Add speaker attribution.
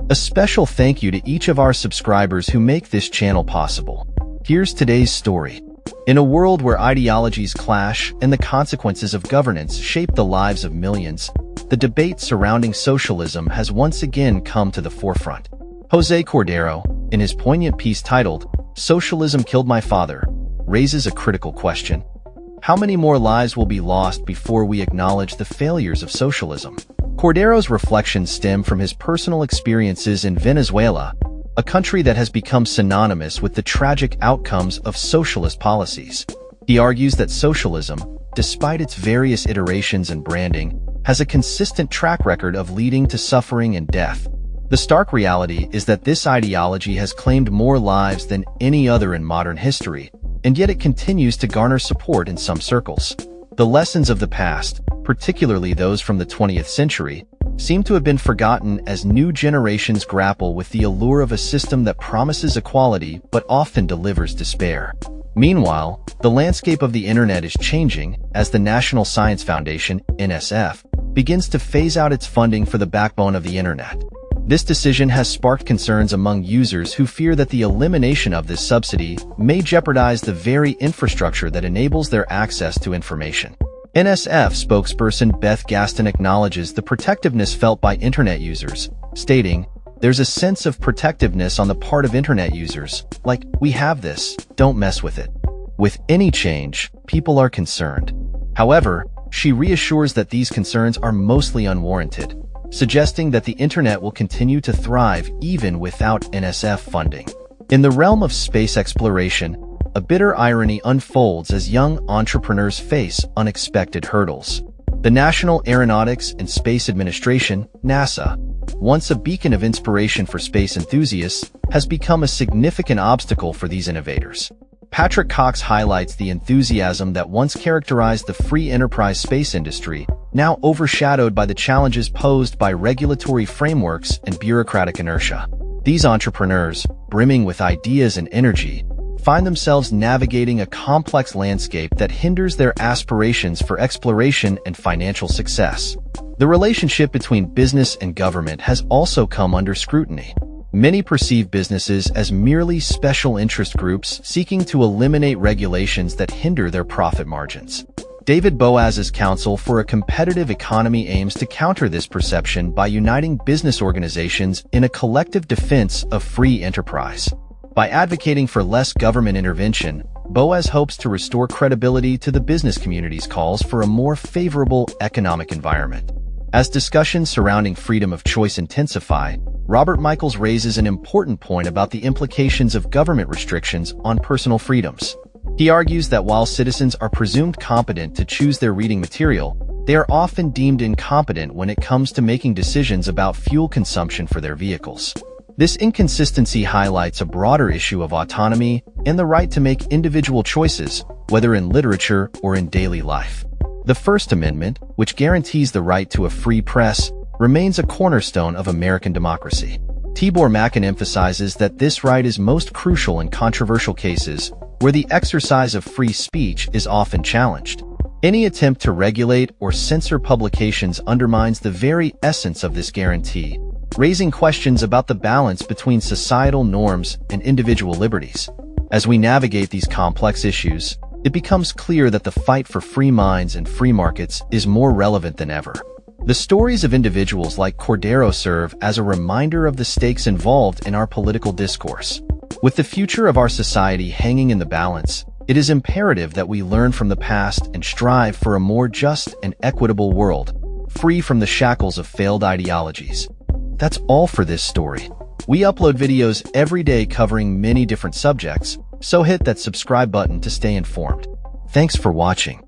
Speaker 1: A special thank you to each of our subscribers who make this channel possible. Here's today's story. In a world where ideologies clash and the consequences of governance shape the lives of millions, the debate surrounding socialism has once again come to the forefront. José Cordeiro, in his poignant piece titled "Socialism Killed My Father," raises a critical question. How many more lives will be lost before we acknowledge the failures of socialism? Cordeiro's reflections stem from his personal experiences in Venezuela, a country that has become synonymous with the tragic outcomes of socialist policies. He argues that socialism, despite its various iterations and branding, has a consistent track record of leading to suffering and death. The stark reality is that this ideology has claimed more lives than any other in modern history, and yet it continues to garner support in some circles. The lessons of the past, particularly those from the 20th century, seem to have been forgotten as new generations grapple with the allure of a system that promises equality but often delivers despair. Meanwhile, the landscape of the internet is changing as the National Science Foundation, NSF, begins to phase out its funding for the backbone of the internet. This decision has sparked concerns among users who fear that the elimination of this subsidy may jeopardize the very infrastructure that enables their access to information. NSF spokesperson Beth Gaston acknowledges the protectiveness felt by internet users, stating, "There's a sense of protectiveness on the part of internet users, like, we have this, don't mess with it." With any change, people are concerned. However, she reassures that these concerns are mostly unwarranted, suggesting that the internet will continue to thrive even without NSF funding. In the realm of space exploration, a bitter irony unfolds as young entrepreneurs face unexpected hurdles. The National Aeronautics and Space Administration, NASA, once a beacon of inspiration for space enthusiasts, has become a significant obstacle for these innovators. Patrick Cox highlights the enthusiasm that once characterized the free enterprise space industry, now overshadowed by the challenges posed by regulatory frameworks and bureaucratic inertia. These entrepreneurs, brimming with ideas and energy, find themselves navigating a complex landscape that hinders their aspirations for exploration and financial success. The relationship between business and government has also come under scrutiny. Many perceive businesses as merely special interest groups seeking to eliminate regulations that hinder their profit margins. David Boaz's Council for a Competitive Economy aims to counter this perception by uniting business organizations in a collective defense of free enterprise. By advocating for less government intervention, Boaz hopes to restore credibility to the business community's calls for a more favorable economic environment. As discussions surrounding freedom of choice intensify, Robert Michaels raises an important point about the implications of government restrictions on personal freedoms. He argues that while citizens are presumed competent to choose their reading material, they are often deemed incompetent when it comes to making decisions about fuel consumption for their vehicles. This inconsistency highlights a broader issue of autonomy and the right to make individual choices, whether in literature or in daily life. The First Amendment, which guarantees the right to a free press, remains a cornerstone of American democracy. Tibor Mackin emphasizes that this right is most crucial in controversial cases where the exercise of free speech is often challenged. Any attempt to regulate or censor publications undermines the very essence of this guarantee, raising questions about the balance between societal norms and individual liberties. As we navigate these complex issues, it becomes clear that the fight for free minds and free markets is more relevant than ever. The stories of individuals like Cordeiro serve as a reminder of the stakes involved in our political discourse. With the future of our society hanging in the balance, it is imperative that we learn from the past and strive for a more just and equitable world, free from the shackles of failed ideologies. That's all for this story. We upload videos every day covering many different subjects, so hit that subscribe button to stay informed. Thanks for watching.